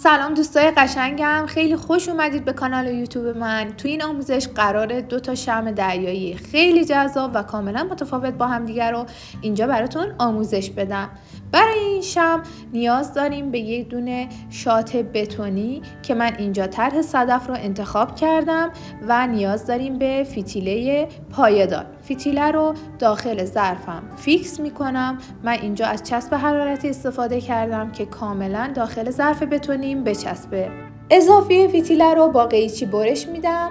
سلام دوستای قشنگم، خیلی خوش اومدید به کانال یوتیوب من. تو این آموزش قراره 2 شمع دریایی خیلی جذاب و کاملا متفاوت با هم دیگر رو اینجا براتون آموزش بدم. برای این شمع نیاز داریم به یک دونه شات بتونی که من اینجا طرح صدف رو انتخاب کردم و نیاز داریم به فتیله پایه‌دار. فتیله رو داخل ظرفم فیکس میکنم. من اینجا از چسب حرارتی استفاده کردم که کاملا داخل ظرف بتونیم بچسبه. اضافه فتیله رو با قیچی برش میدم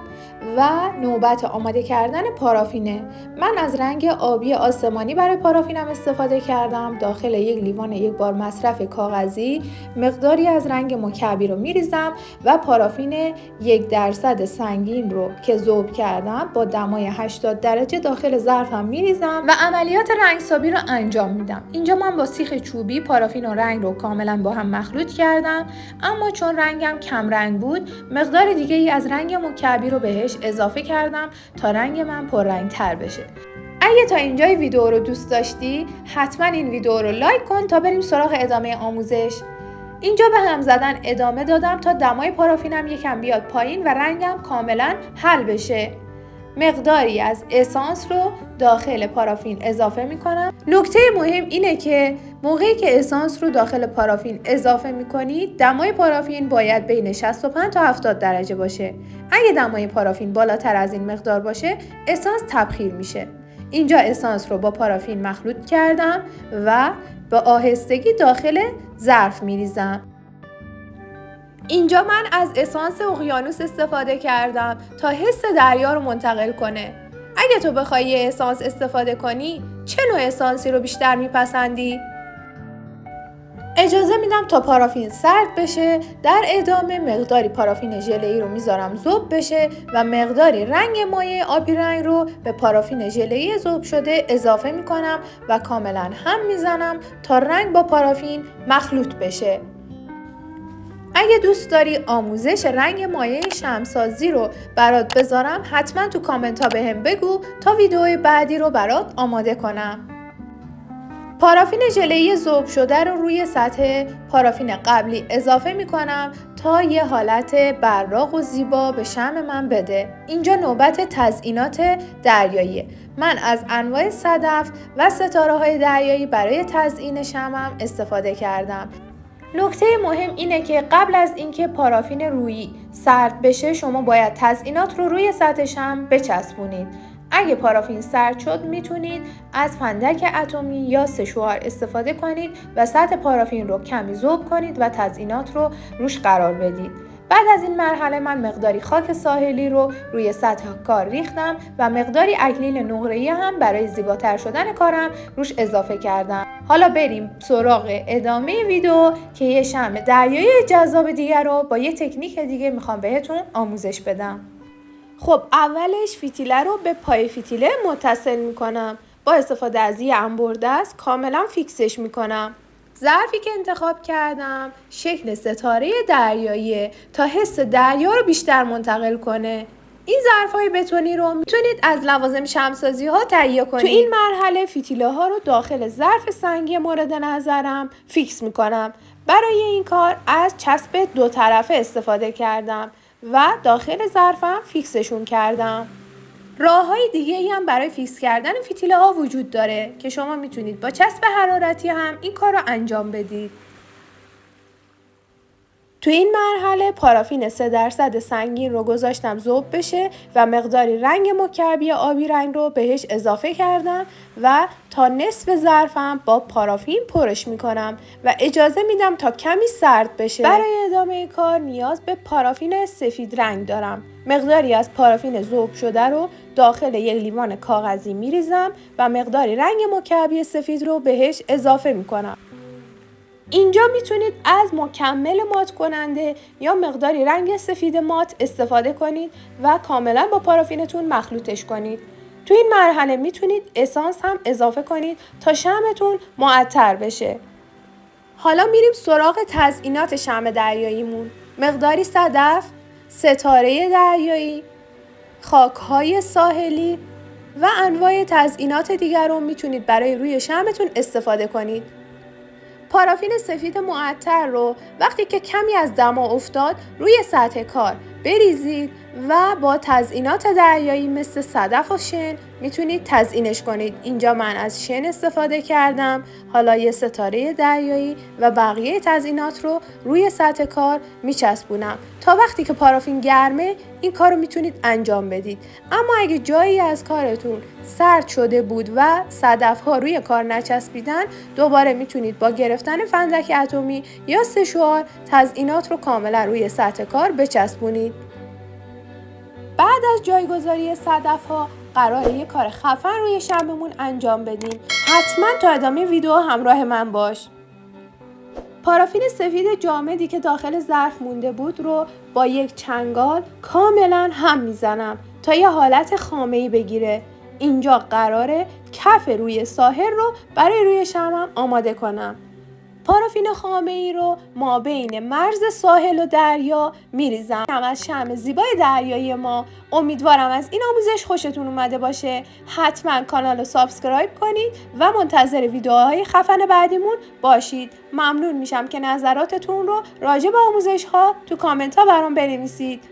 و نوبت آماده کردن پارافینه. من از رنگ آبی آسمانی برای پارافینم استفاده کردم. داخل یک لیوان 1 بار مصرف کاغذی مقداری از رنگ مکعبی رو میریزم و پارافین 1% سنگین رو که ذوب کردم با دمای 80 درجه داخل ظرفم میریزم و عملیات رنگسازی رو انجام میدم. اینجا من با سیخ چوبی پارافین و رنگ رو کاملا با هم مخلوط کردم، اما چون رنگم کم رنگ بود مقدار دیگه ای از رنگ مکعبی رو بهش اضافه کردم تا رنگ من پررنگ تر بشه. اگه تا اینجای ویدیو رو دوست داشتی حتما این ویدیو رو لایک کن تا بریم سراغ ادامه آموزش. اینجا به هم زدن ادامه دادم تا دمای پارافینم یکم بیاد پایین و رنگم کاملا حل بشه. مقداری از اسانس رو داخل پارافین اضافه میکنم. نکته مهم اینه که موقعی که اسانس رو داخل پارافین اضافه میکنید دمای پارافین باید بین 65 تا 70 درجه باشه. اگه دمای پارافین بالاتر از این مقدار باشه اسانس تبخیر میشه. اینجا اسانس رو با پارافین مخلوط کردم و به آهستگی داخل ظرف میریزم. اینجا من از اسانس اقیانوس استفاده کردم تا حس دریا رو منتقل کنه. اگه تو بخوای یه اسانس استفاده کنی چه نوع اسانسی رو بیشتر میپسندی؟ اجازه میدم تا پارافین سرد بشه. در ادامه مقداری پارافین ژله‌ای رو میذارم ذوب بشه و مقداری رنگ مایع آبی رنگ رو به پارافین ژله‌ای ذوب شده اضافه میکنم و کاملا هم میزنم تا رنگ با پارافین مخلوط بشه. اگه دوست داری آموزش رنگ مایع شمعسازی رو برات بذارم حتما تو کامنت ها بهم بگو تا ویدیوی بعدی رو برات آماده کنم. پارافین ژله‌ای ذوب شده رو روی سطح پارافین قبلی اضافه میکنم تا یه حالت براق و زیبا به شمع من بده. اینجا نوبت تزیینات دریایی. من از انواع صدف و ستاره‌های دریایی برای تزیین شمعم استفاده کردم. نکته مهم اینه که قبل از اینکه پارافین رویی سرد بشه شما باید تزیینات رو روی سطح شمع بچسبونید. اگه پارافین سرد شد میتونید از فندک اتمی یا سشوار استفاده کنید و سطح پارافین رو کمی ذوب کنید و تزیینات رو روش قرار بدید. بعد از این مرحله من مقداری خاک ساحلی رو روی سطح کار ریختم و مقداری اکریل نقره‌ای هم برای زیباتر شدن کارم روش اضافه کردم. حالا بریم سراغ ادامه ویدیو که یه شمع دریایی جذاب دیگر رو با یه تکنیک دیگه میخوام بهتون آموزش بدم. خب اولش فتیله رو به پای فتیله متصل میکنم. با استفاده از یه انبردست کاملا فیکسش میکنم. ظرفی که انتخاب کردم شکل ستاره دریاییه تا حس دریا رو بیشتر منتقل کنه. این ظرف‌های بتونی رو میتونید از لوازم شمعسازی ها تهیه کنید. تو این مرحله فتیله ها رو داخل ظرف سنگی مورد نظرم فیکس میکنم. برای این کار از چسب 2 طرفه استفاده کردم و داخل ظرفم فیکسشون کردم. راه‌های دیگه‌ای هم برای فیکس کردن فتیله ها وجود داره که شما میتونید با چسب حرارتی هم این کار رو انجام بدید. تو این مرحله پارافین 3% سنگین رو گذاشتم ذوب بشه و مقداری رنگ مکعبی آبی رنگ رو بهش اضافه کردم و تا نصف ظرفم با پارافین پرش میکنم و اجازه میدم تا کمی سرد بشه. برای ادامه کار نیاز به پارافین سفید رنگ دارم. مقداری از پارافین ذوب شده رو داخل یک لیوان کاغذی میریزم و مقداری رنگ مکعبی سفید رو بهش اضافه میکنم. اینجا میتونید از مکمل مات کننده یا مقداری رنگ سفید مات استفاده کنید و کاملا با پارافینتون مخلوطش کنید. تو این مرحله میتونید اسانس هم اضافه کنید تا شمعتون معطر بشه. حالا میریم سراغ تزیینات شمع دریاییمون. مقداری صدف، ستاره دریایی، خاک‌های ساحلی و انواع تزیینات دیگر رو میتونید برای روی شمعتون استفاده کنید. پارافین سفید معطر رو وقتی که کمی از دما افتاد روی سطح کار بریزید و با تزیینات دریایی مثل صدف و شن میتونید تزیینش کنید. اینجا من از شن استفاده کردم. حالا یه ستاره دریایی و بقیه تزیینات رو روی سطح کار میچسبونم. تا وقتی که پارافین گرمه این کار رو میتونید انجام بدید. اما اگه جایی از کارتون سرد شده بود و صدف ها روی کار نچسبیدن، دوباره میتونید با گرفتن فندک اتمی یا سشوار تزیینات رو کاملا روی سطح کار بچسبونید. بعد از جایگذاری صدف ها قراره یه کار خفن روی شمعمون انجام بدیم. حتما تا ادامه ویدیو همراه من باش. پارافین سفید جامدی که داخل ظرف مونده بود رو با یک چنگال کاملا هم میزنم تا یه حالت خامه‌ای بگیره. اینجا قراره کف روی ساحل رو برای روی شمعم آماده کنم. پارافین خامه‌ای رو مابین مرز ساحل و دریا میریزم. از شمع زیبای دریایی ما امیدوارم از این آموزش خوشتون اومده باشه. حتما کانال رو سابسکرایب کنید و منتظر ویدیوهای خفن بعدیمون باشید. ممنون میشم که نظراتتون رو راجع به آموزش ها تو کامنت ها برام بنویسید.